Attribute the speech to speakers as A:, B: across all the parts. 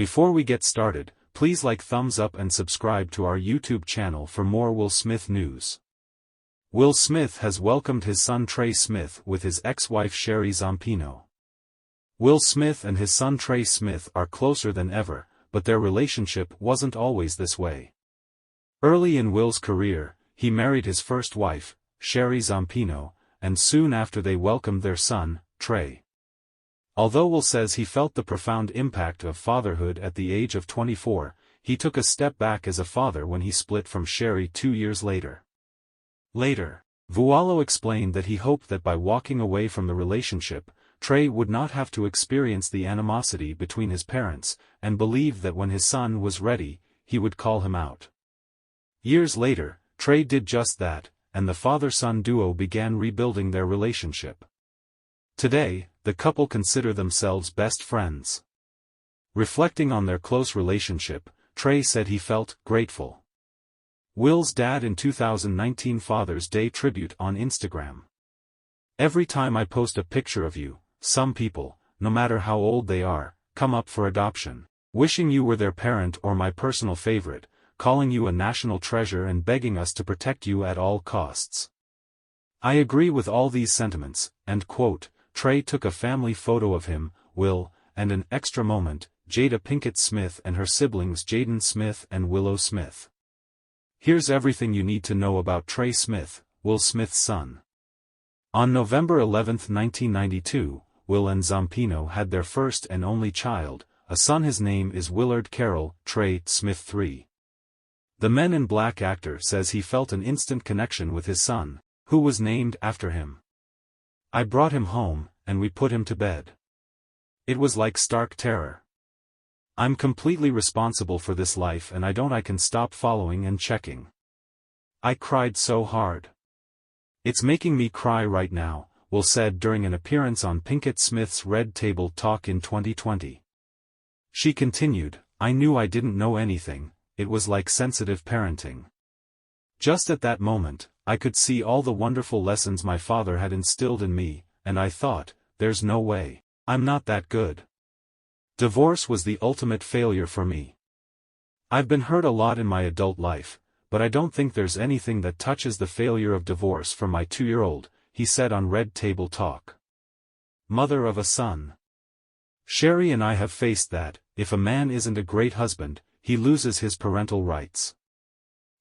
A: Before we get started, please like, thumbs up and subscribe to our YouTube channel for more Will Smith news. Will Smith has welcomed his son Trey Smith with his ex-wife Sherry Zampino. Will Smith and his son Trey Smith are closer than ever, but their relationship wasn't always this way. Early in Will's career, he married his first wife, Sherry Zampino, and soon after they welcomed their son, Trey. Although Will says he felt the profound impact of fatherhood at the age of 24, he took a step back as a father when he split from Sherry 2 years later. Vuolo explained that he hoped that by walking away from the relationship, Trey would not have to experience the animosity between his parents, and believed that when his son was ready, he would call him out. Years later, Trey did just that, and the father-son duo began rebuilding their relationship. Today, the couple consider themselves best friends. Reflecting on their close relationship, Trey said he felt grateful. Will's dad in 2019 Father's Day tribute on Instagram. Every time I post a picture of you, some people, no matter how old they are, come up for adoption, wishing you were their parent or my personal favorite, calling you a national treasure and begging us to protect you at all costs. I agree with all these sentiments, end quote. Trey took a family photo of him, Will, and an extra moment, Jada Pinkett Smith and her siblings Jaden Smith and Willow Smith. Here's everything you need to know about Trey Smith, Will Smith's son. On November 11, 1992, Will and Zampino had their first and only child, a son. His name is Willard Carroll Trey Smith III. The Men in Black actor says he felt an instant connection with his son, who was named after him. I brought him home, and we put him to bed. It was like stark terror. I'm completely responsible for this life and I can stop following and checking. I cried so hard. It's making me cry right now, Will said during an appearance on Pinkett Smith's Red Table Talk in 2020. She continued, I knew I didn't know anything, it was like sensitive parenting. Just at that moment, I could see all the wonderful lessons my father had instilled in me, and I thought, there's no way, I'm not that good. Divorce was the ultimate failure for me. I've been hurt a lot in my adult life, but I don't think there's anything that touches the failure of divorce from my 2-year-old, he said on Red Table Talk. Mother of a son. Sherry and I have faced that, if a man isn't a great husband, he loses his parental rights.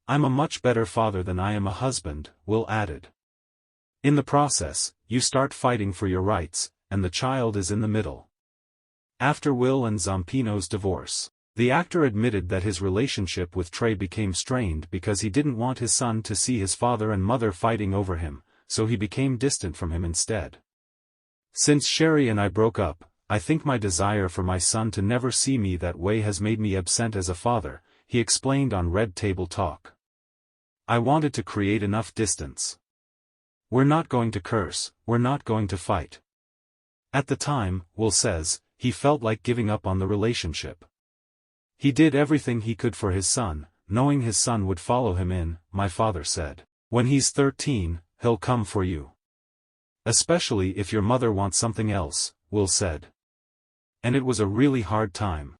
A: I'm a much better father than I am a husband, Will added. In the process, you start fighting for your rights, and the child is in the middle. After Will and Zampino's divorce, the actor admitted that his relationship with Trey became strained because he didn't want his son to see his father and mother fighting over him, so he became distant from him instead. Since Sherry and I broke up, I think my desire for my son to never see me that way has made me absent as a father, he explained on Red Table Talk. I wanted to create enough distance. We're not going to curse, we're not going to fight. At the time, Will says, he felt like giving up on the relationship. He did everything he could for his son, knowing his son would follow him in, my father said. When he's 13, he'll come for you. Especially if your mother wants something else, Will said. And it was a really hard time.